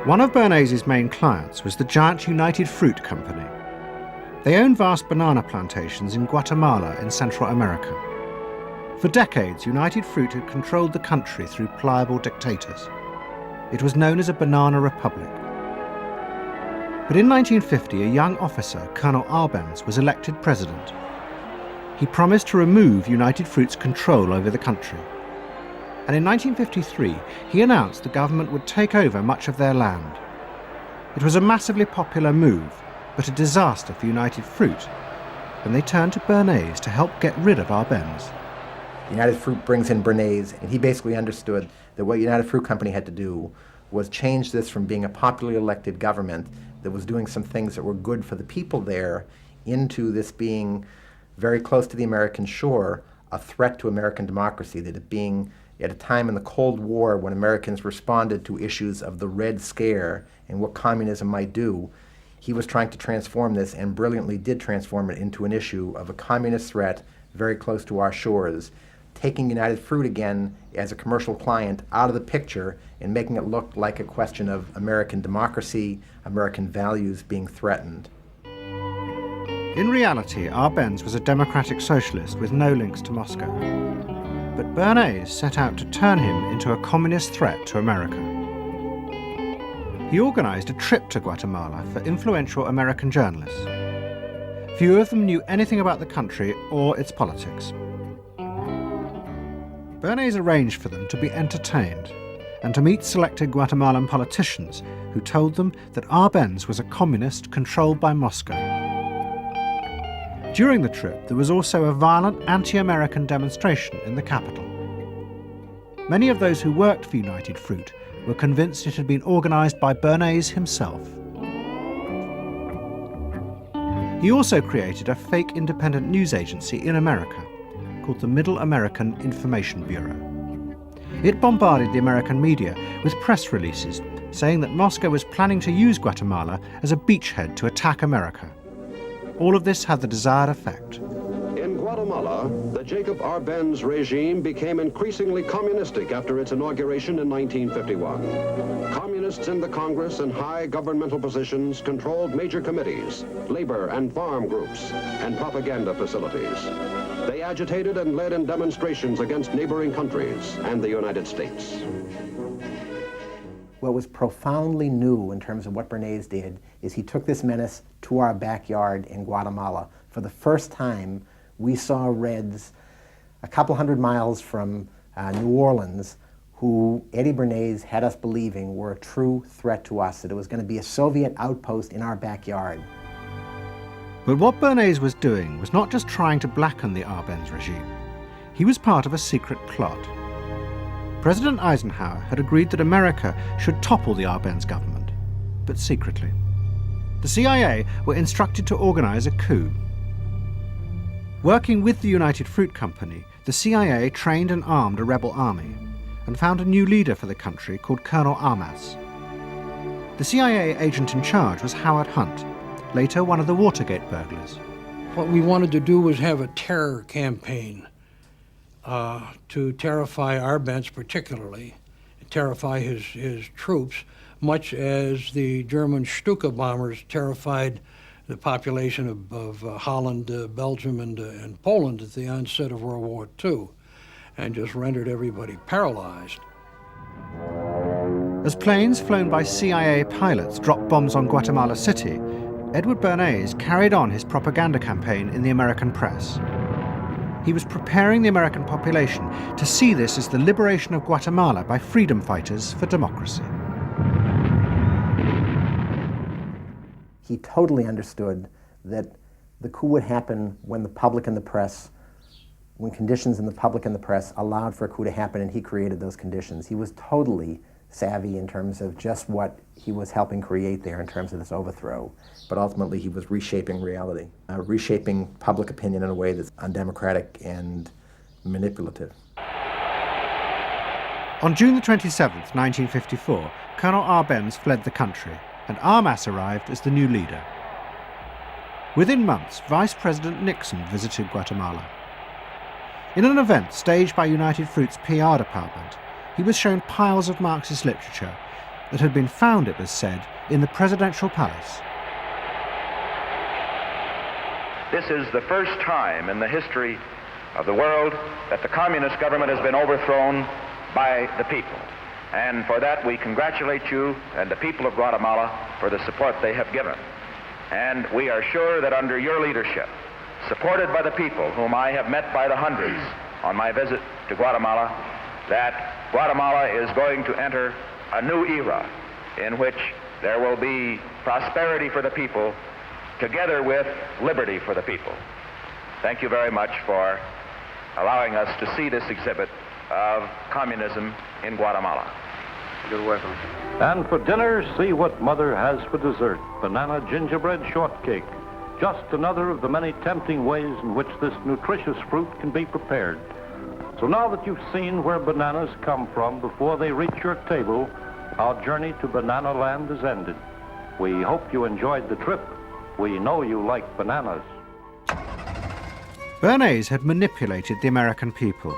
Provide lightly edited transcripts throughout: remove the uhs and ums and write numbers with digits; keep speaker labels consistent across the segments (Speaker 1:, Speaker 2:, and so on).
Speaker 1: One of Bernays' main clients was the giant United Fruit Company. They owned vast banana plantations in Guatemala in Central America. For decades, United Fruit had controlled the country through pliable dictators. It was known as a banana republic. But in 1950, a young officer, Colonel Arbenz, was elected president. He promised to remove United Fruit's control over the country. And in 1953, he announced the government would take over much of their land. It was a massively popular move, but a disaster for United Fruit, and they turned to Bernays to help get rid of Arbenz.
Speaker 2: United Fruit brings in Bernays, and he basically understood that what United Fruit Company had to do was change this from being a popularly elected government that was doing some things that were good for the people there into this being very close to the American shore, a threat to American democracy, that it being at a time in the Cold War when Americans responded to issues of the Red Scare and what communism might do. He was trying to transform this, and brilliantly did transform it into an issue of a communist threat very close to our shores, taking United Fruit again as a commercial client out of the picture and making it look like a question of American democracy, American values being threatened.
Speaker 1: In reality, Arbenz was a democratic socialist with no links to Moscow. But Bernays set out to turn him into a communist threat to America. He organized a trip to Guatemala for influential American journalists. Few of them knew anything about the country or its politics. Bernays arranged for them to be entertained and to meet selected Guatemalan politicians who told them that Arbenz was a communist controlled by Moscow. During the trip, there was also a violent anti-American demonstration in the capital. Many of those who worked for United Fruit were convinced it had been organized by Bernays himself. He also created a fake independent news agency in America called the Middle American Information Bureau. It bombarded the American media with press releases saying that Moscow was planning to use Guatemala as a beachhead to attack America. All of this had the desired effect.
Speaker 3: In Guatemala, the Jacobo Arbenz regime became increasingly communistic after its inauguration in 1951. Communists in the Congress and high governmental positions controlled major committees, labor and farm groups, and propaganda facilities. They agitated and led in demonstrations against neighboring countries and the United States.
Speaker 2: What was profoundly new in terms of what Bernays did is he took this menace to our backyard in Guatemala. For the first time, we saw Reds a couple hundred miles from New Orleans who Eddie Bernays had us believing were a true threat to us, that it was going to be a Soviet outpost in our backyard.
Speaker 1: But what Bernays was doing was not just trying to blacken the Arbenz regime. He was part of a secret plot. President Eisenhower had agreed that America should topple the Arbenz government, but secretly. The CIA were instructed to organize a coup. Working with the United Fruit Company, the CIA trained and armed a rebel army and found a new leader for the country called Colonel Arbenz. The CIA agent in charge was Howard Hunt, later one of the Watergate burglars.
Speaker 4: What we wanted to do was have a terror campaign to terrify Arbenz particularly, terrify his troops, much as the German Stuka bombers terrified the population of Holland, Belgium, and Poland at the onset of World War II, and just rendered everybody paralyzed.
Speaker 1: As planes flown by CIA pilots dropped bombs on Guatemala City, Edward Bernays carried on his propaganda campaign in the American press. He was preparing the American population to see this as the liberation of Guatemala by freedom fighters for democracy.
Speaker 2: He totally understood that the coup would happen when the public and the press, when conditions in the public and the press allowed for a coup to happen, and he created those conditions. He was totally savvy in terms of just what he was helping create there in terms of this overthrow. But ultimately he was reshaping reality, reshaping public opinion in a way that's undemocratic and manipulative.
Speaker 1: On June the 27th, 1954, Colonel Arbenz fled the country, and Armas arrived as the new leader. Within months, Vice President Nixon visited Guatemala. In an event staged by United Fruit's PR department, he was shown piles of Marxist literature, that had been found, it was said, in the presidential palace.
Speaker 5: This is the first time in the history of the world that the communist government has been overthrown by the people. And for that we congratulate you and the people of Guatemala for the support they have given. And we are sure that under your leadership, supported by the people whom I have met by the hundreds on my visit to Guatemala, that Guatemala is going to enter a new era in which there will be prosperity for the people together with liberty for the people. Thank you very much for allowing us to see this exhibit of communism in Guatemala.
Speaker 6: You're welcome. And for dinner, see what Mother has for dessert. Banana gingerbread shortcake. Just another of the many tempting ways in which this nutritious fruit can be prepared. So now that you've seen where bananas come from before they reach your table, our journey to Banana Land is ended. We hope you enjoyed the trip. We know you like bananas.
Speaker 1: Bernays had manipulated the American people,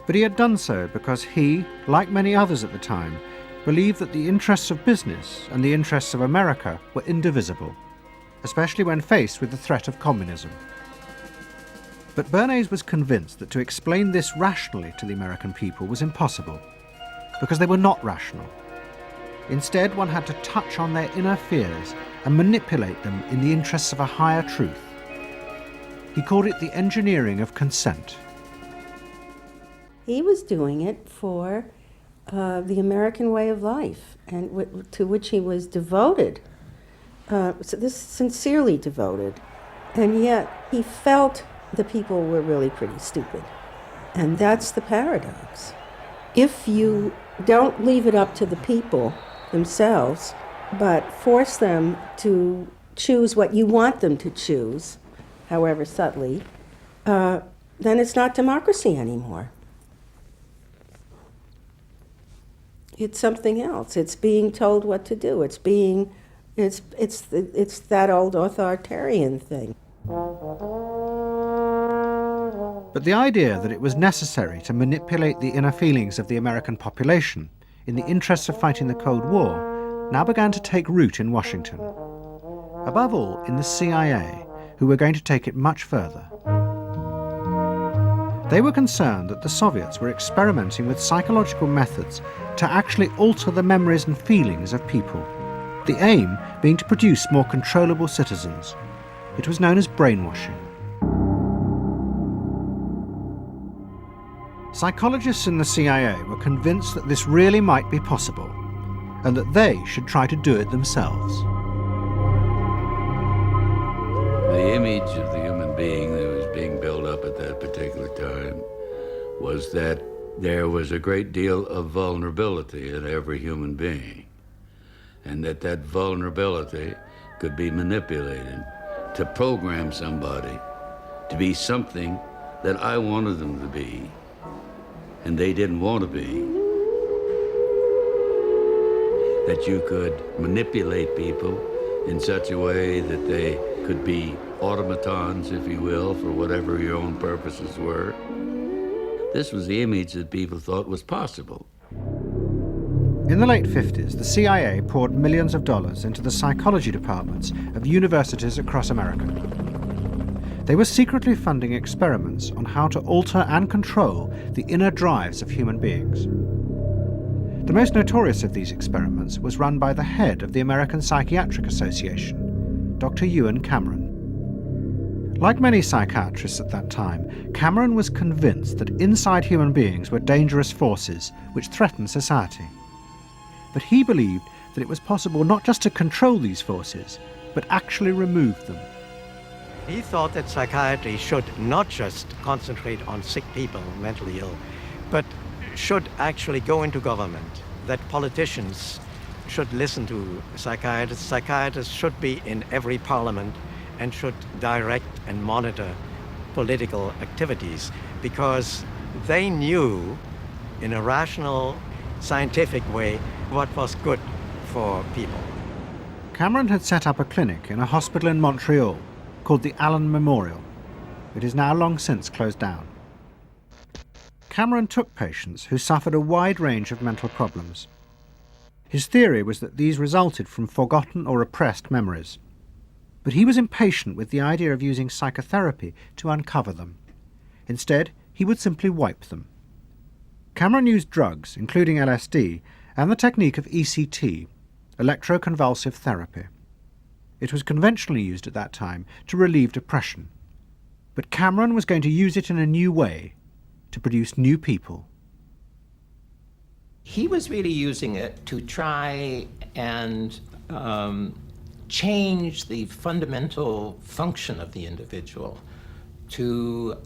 Speaker 1: but he had done so because he, like many others at the time, believed that the interests of business and the interests of America were indivisible, especially when faced with the threat of communism. But Bernays was convinced that to explain this rationally to the American people was impossible, because they were not rational. Instead, one had to touch on their inner fears and manipulate them in the interests of a higher truth. He called it the engineering of consent.
Speaker 7: He was doing it for the American way of life, and to which he was devoted, sincerely devoted. And yet he felt the people were really pretty stupid. And that's the paradox. If you don't leave it up to the people themselves, but force them to choose what you want them to choose, however subtly, then it's not democracy anymore. It's something else. It's being told what to do. It's that old authoritarian thing.
Speaker 1: But the idea that it was necessary to manipulate the inner feelings of the American population in the interests of fighting the Cold War now began to take root in Washington. Above all, in the CIA, who were going to take it much further. They were concerned that the Soviets were experimenting with psychological methods to actually alter the memories and feelings of people, the aim being to produce more controllable citizens. It was known as brainwashing. Psychologists in the CIA were convinced that this really might be possible, and that they should try to do it themselves.
Speaker 8: The image of the human being that was being built up at that particular time was that there was a great deal of vulnerability in every human being, and that vulnerability could be manipulated to program somebody to be something that I wanted them to be, and they didn't want to be. That you could manipulate people in such a way that they could be automatons, if you will, for whatever your own purposes were. This was the image that people thought was possible.
Speaker 1: In the late 50s, the CIA poured millions of dollars into the psychology departments of universities across America. They were secretly funding experiments on how to alter and control the inner drives of human beings. The most notorious of these experiments was run by the head of the American Psychiatric Association, Dr. Ewan Cameron. Like many psychiatrists at that time, Cameron was convinced that inside human beings were dangerous forces which threatened society. But he believed that it was possible not just to control these forces, but actually remove them.
Speaker 9: He thought that psychiatry should not just concentrate on sick people, mentally ill, but should actually go into government, that politicians should listen to psychiatrists. Psychiatrists should be in every parliament and should direct and monitor political activities, because they knew in a rational, scientific way what was good for people.
Speaker 1: Cameron had set up a clinic in a hospital in Montreal called the Allen Memorial. It is now long since closed down. Cameron took patients who suffered a wide range of mental problems. His theory was that these resulted from forgotten or repressed memories. But he was impatient with the idea of using psychotherapy to uncover them. Instead, he would simply wipe them. Cameron used drugs, including LSD, and the technique of ECT, electroconvulsive therapy. It was conventionally used at that time to relieve depression. But Cameron was going to use it in a new way, to produce new people.
Speaker 10: He was really using it to try and change the fundamental function of the individual, to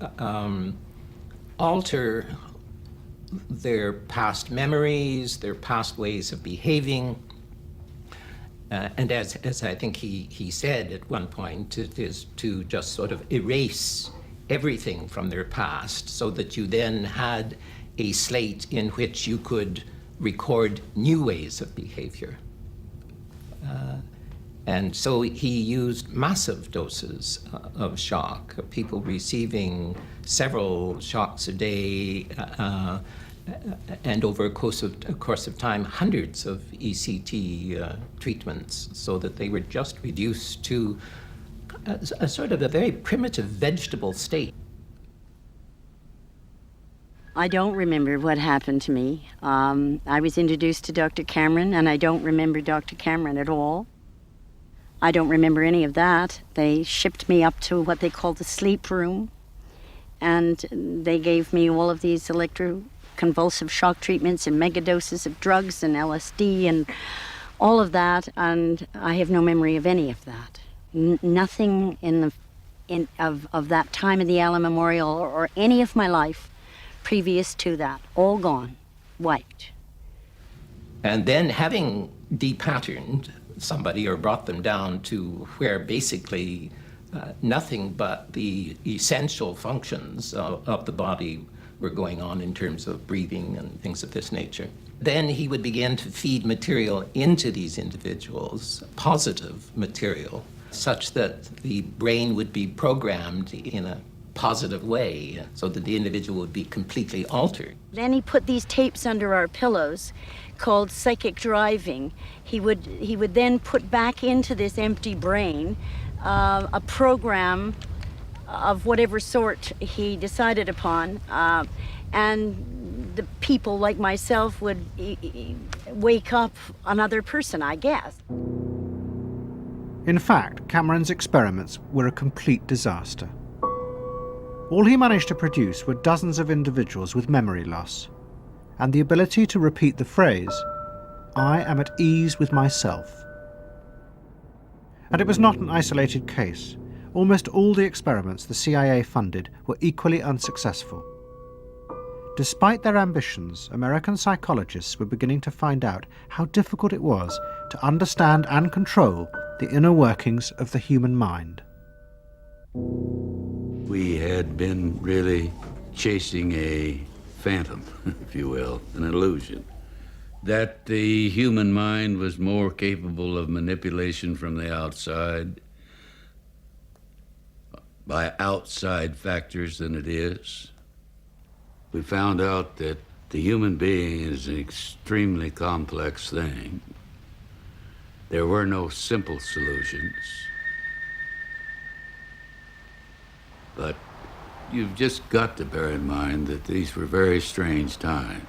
Speaker 10: alter their past memories, their past ways of behaving. And as I think he said at one point, it is to just sort of erase everything from their past so that you then had a slate in which you could record new ways of behavior. And so he used massive doses of shock, people receiving several shocks a day, and over a course of time, hundreds of ECT treatments, so that they were just reduced to a sort of a very primitive vegetable state.
Speaker 11: I don't remember what happened to me. I was introduced to Dr. Cameron, and I don't remember Dr. Cameron at all. I don't remember any of that. They shipped me up to what they called the sleep room, and they gave me all of these electroconvulsive shock treatments and megadoses of drugs and LSD and all of that, and I have no memory of any of that. Nothing of that time of the Allen Memorial or any of my life previous to that. All gone, wiped.
Speaker 10: And then having depatterned somebody or brought them down to where basically nothing but the essential functions of the body were going on in terms of breathing and things of this nature. Then he would begin to feed material into these individuals, positive material, such that the brain would be programmed in a positive way, so that the individual would be completely altered.
Speaker 11: Then he put these tapes under our pillows called psychic driving. He would then put back into this empty brain a program of whatever sort he decided upon, and the people like myself would wake up another person, I guess.
Speaker 1: In fact, Cameron's experiments were a complete disaster. All he managed to produce were dozens of individuals with memory loss, and the ability to repeat the phrase, "I am at ease with myself." And it was not an isolated case. Almost all the experiments the CIA funded were equally unsuccessful. Despite their ambitions, American psychologists were beginning to find out how difficult it was to understand and control the inner workings of the human mind.
Speaker 8: We had been really chasing a phantom, if you will, an illusion, that the human mind was more capable of manipulation from the outside by outside factors than it is. We found out that the human being is an extremely complex thing. There were no simple solutions. But you've just got to bear in mind that these were very strange times.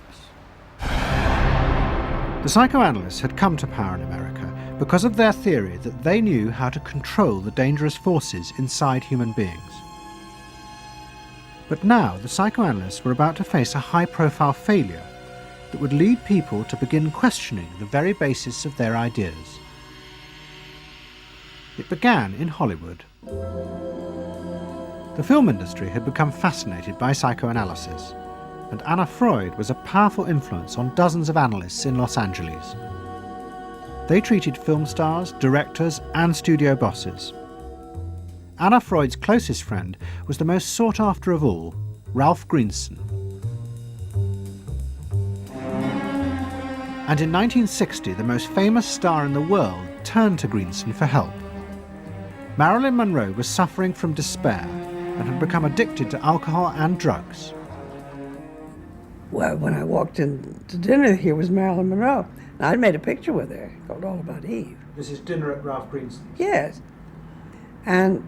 Speaker 1: The psychoanalysts had come to power in America because of their theory that they knew how to control the dangerous forces inside human beings. But now the psychoanalysts were about to face a high-profile failure that would lead people to begin questioning the very basis of their ideas. It began in Hollywood. The film industry had become fascinated by psychoanalysis, and Anna Freud was a powerful influence on dozens of analysts in Los Angeles. They treated film stars, directors, and studio bosses. Anna Freud's closest friend was the most sought after of all, Ralph Greenson. And in 1960, the most famous star in the world turned to Greenson for help. Marilyn Monroe was suffering from despair and had become addicted to alcohol and drugs.
Speaker 12: Well, when I walked in to dinner, here was Marilyn Monroe. And I'd made a picture with her called All About Eve.
Speaker 1: This is dinner at Ralph Greenson's.
Speaker 12: Yes. And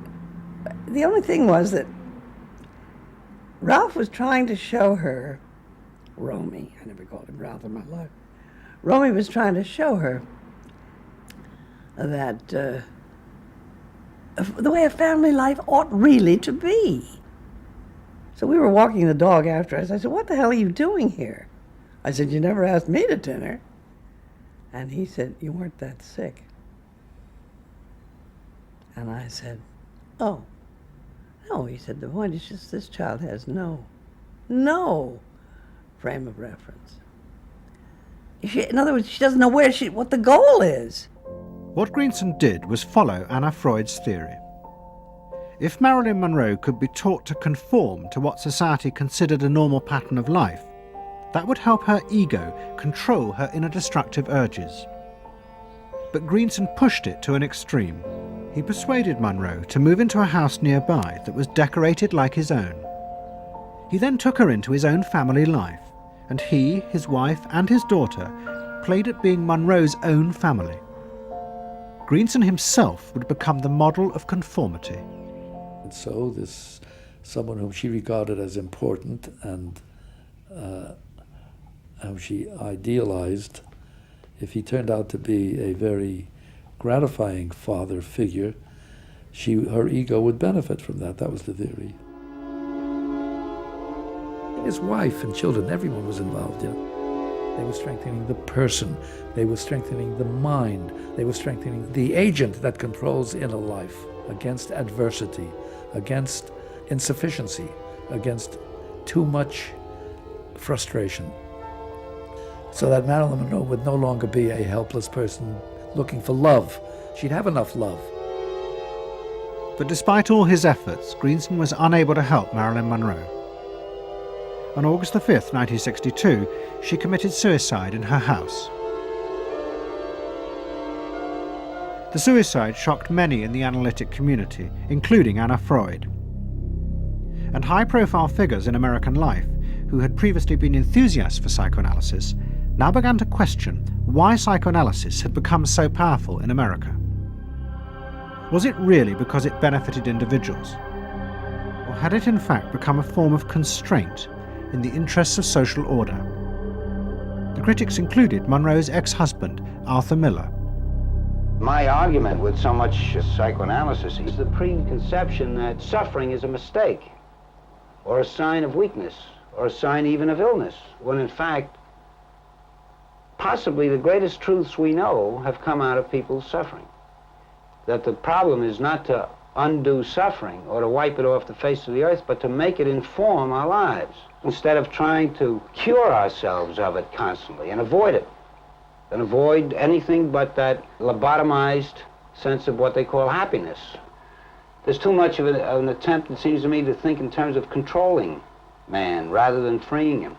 Speaker 12: the only thing was that Ralph was trying to show her, Romy, I never called him Ralph in my life. Romy was trying to show her that the way a family life ought really to be. So we were walking the dog after us. I said, "What the hell are you doing here?" I said, "You never asked me to dinner." And he said, "You weren't that sick." And I said, "Oh, no." He said, "The point is just this child has no frame of reference. In other words, she doesn't know what the goal is."
Speaker 1: What Greenson did was follow Anna Freud's theory. If Marilyn Monroe could be taught to conform to what society considered a normal pattern of life, that would help her ego control her inner destructive urges. But Greenson pushed it to an extreme. He persuaded Monroe to move into a house nearby that was decorated like his own. He then took her into his own family life, and he, his wife, and his daughter played at being Monroe's own family. Greenson himself would become the model of conformity.
Speaker 13: And so this someone whom she regarded as important and whom she idealized, if he turned out to be a very gratifying father figure, her ego would benefit from that. That was the theory. His wife and children, everyone was involved in it. They were strengthening the person. They were strengthening the mind. They were strengthening the agent that controls inner life against adversity, against insufficiency, against too much frustration. So that Marilyn Monroe would no longer be a helpless person looking for love. She'd have enough love.
Speaker 1: But despite all his efforts, Greenson was unable to help Marilyn Monroe. On August 5th, 1962, she committed suicide in her house. The suicide shocked many in the analytic community, including Anna Freud. And high-profile figures in American life, who had previously been enthusiasts for psychoanalysis, now began to question why psychoanalysis had become so powerful in America. Was it really because it benefited individuals? Or had it in fact become a form of constraint in the interests of social order? The critics included Monroe's ex-husband, Arthur Miller.
Speaker 14: My argument with so much psychoanalysis is the preconception that suffering is a mistake, or a sign of weakness, or a sign even of illness, when in fact, possibly the greatest truths we know have come out of people's suffering. That the problem is not to undo suffering or to wipe it off the face of the earth, but to make it inform our lives, instead of trying to cure ourselves of it constantly and avoid it, and avoid anything but that lobotomized sense of what they call happiness. There's too much of an attempt, it seems to me, to think in terms of controlling man rather than freeing him,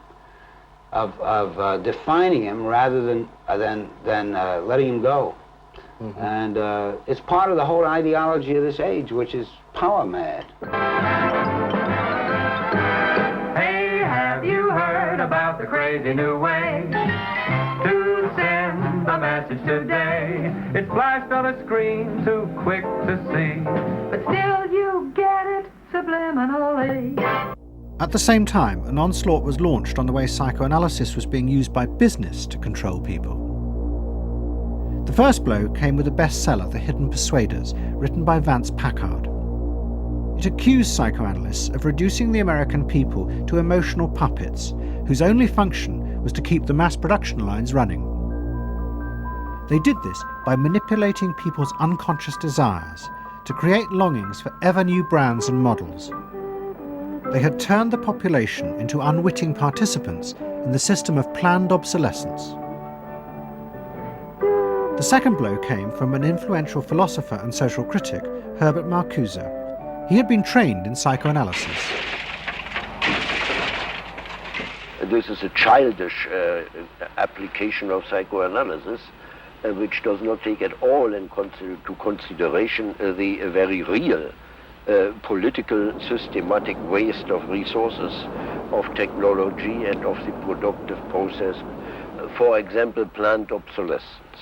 Speaker 14: of defining him rather than letting him go. Mm-hmm. And it's part of the whole ideology of this age, which is power mad.
Speaker 15: Hey, have you heard about the crazy new way to send a message today? It's flashed on a screen, too quick to see, but still you get it subliminally.
Speaker 1: At the same time, an onslaught was launched on the way psychoanalysis was being used by business to control people. The first blow came with the bestseller, The Hidden Persuaders, written by Vance Packard. It accused psychoanalysts of reducing the American people to emotional puppets, whose only function was to keep the mass production lines running. They did this by manipulating people's unconscious desires to create longings for ever new brands and models. They had turned the population into unwitting participants in the system of planned obsolescence. The second blow came from an influential philosopher and social critic, Herbert Marcuse. He had been trained in psychoanalysis.
Speaker 16: This is a childish application of psychoanalysis, which does not take at all into consideration the very real political systematic waste of resources, of technology and of the productive process For example, plant obsolescence.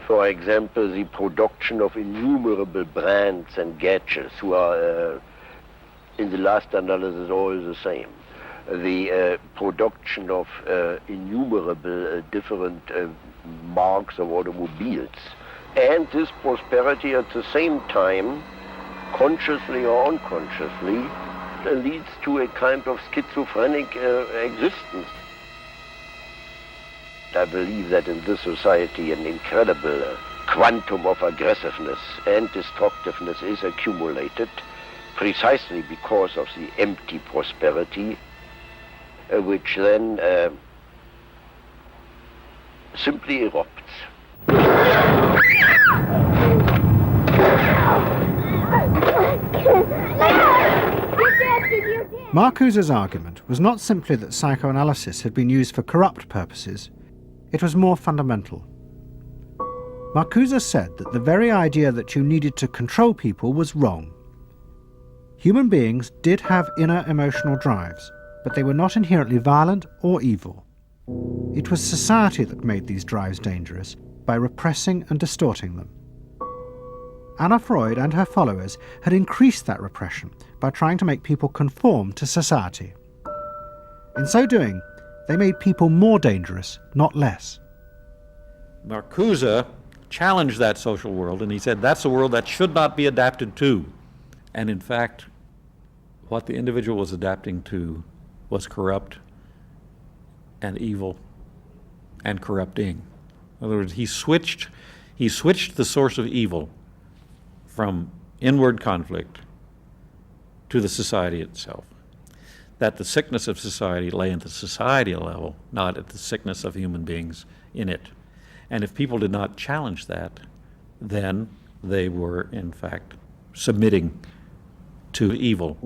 Speaker 16: For example, the production of innumerable brands and gadgets who are, in the last analysis, all the same. The production of innumerable different marks of automobiles. And this prosperity at the same time, consciously or unconsciously, leads to a kind of schizophrenic existence. I believe that in this society an incredible quantum of aggressiveness and destructiveness is accumulated precisely because of the empty prosperity, which then simply erupts.
Speaker 1: Marcuse's argument was not simply that psychoanalysis had been used for corrupt purposes, it was more fundamental. Marcuse said that the very idea that you needed to control people was wrong. Human beings did have inner emotional drives, but they were not inherently violent or evil. It was society that made these drives dangerous by repressing and distorting them. Anna Freud and her followers had increased that repression by trying to make people conform to society. In so doing, they made people more dangerous, not less.
Speaker 17: Marcuse challenged that social world, and he said that's a world that should not be adapted to. And in fact, what the individual was adapting to was corrupt and evil and corrupting. In other words, he switched the source of evil from inward conflict to the society itself. That the sickness of society lay at the societal level, not at the sickness of human beings in it. And if people did not challenge that, then they were in fact submitting to evil.